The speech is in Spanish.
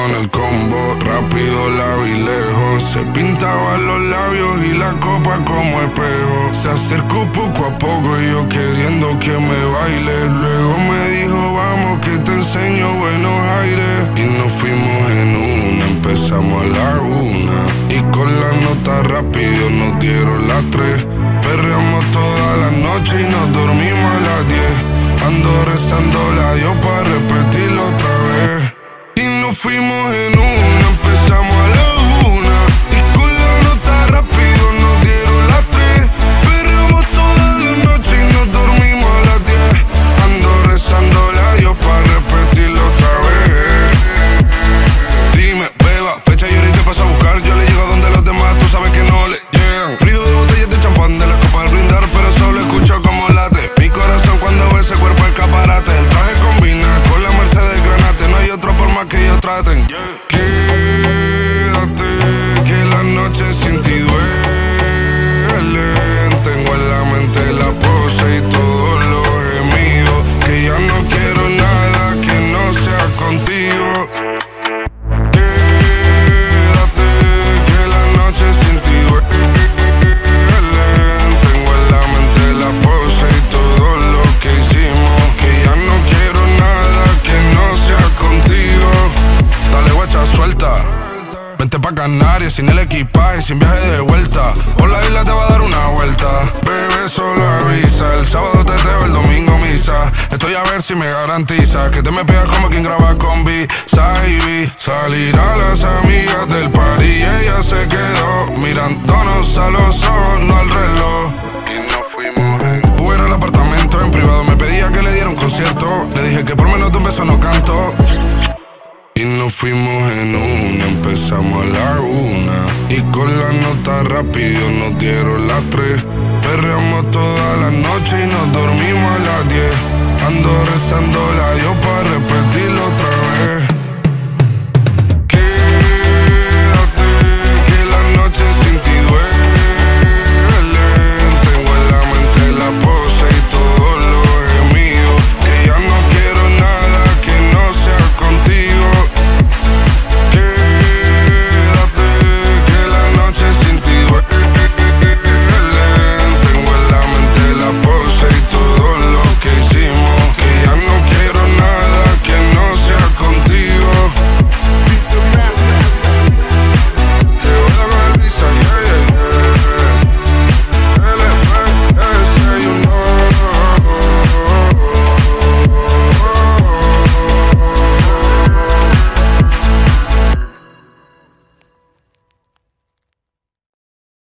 con el combo, rápido la vi lejos. Se pintaba los labios y la copa como espejo. Se acercó poco a poco y yo queriendo que me baile. Luego me dijo vamos que te enseño buenos aires. Y nos fuimos en una, empezamos a la 1. Y con la nota rápido nos dieron las 3. Perreamos toda la noche y nos dormimos a las 10. Ando rezando la Dios para repetirlo otra vez. Y nos fuimos en una, empezamos a la 1. Y con la nota rápido nos dieron las 3. Perreamos toda la noche y nos dormimos a las 10. Ando rezando la Dios para repetirlo otra vez. Dime, beba, fecha y ahorita paso a buscar. Yo le llego donde los demás, tú sabes que no le llegan. Ruido de botellas de champán de la copa al brindar, pero solo escucho como late mi corazón cuando ve ese cuerpo escaparate. El traje combina con la Mercedes Granate. No hay otro por más que ellos traten. Quédate, que la noche sin ti duele. Tengo en la mente la pose y todos los gemidos. Que ya no quiero nada que no sea contigo. Quédate, que la noche sin ti duele. Tengo en la mente la pose y todo lo que hicimos. Que ya no quiero nada que no sea contigo. Dale guacha, suelta. Vente pa' Canarias sin el equipaje, sin viaje de vuelta. Por la isla te va a dar una vuelta. Bebé, solo avisa. El sábado teteo, el domingo misa. Estoy a ver si me garantiza que te me pegas como quien graba con B-Side. Salir a las amigas del party y ella se quedó mirándonos a los ojos, no al reloj. Y nos fuimos en Uber al apartamento en privado. Me pedía que le diera un concierto. Le dije que por menos de un beso no canto. Y nos fuimos en una, empezamos a la 1. Y con la nota rápido nos dieron las 3. Perreamos toda la noche y nos dormimos a las 10. Ando rezando la Dios para repetirlo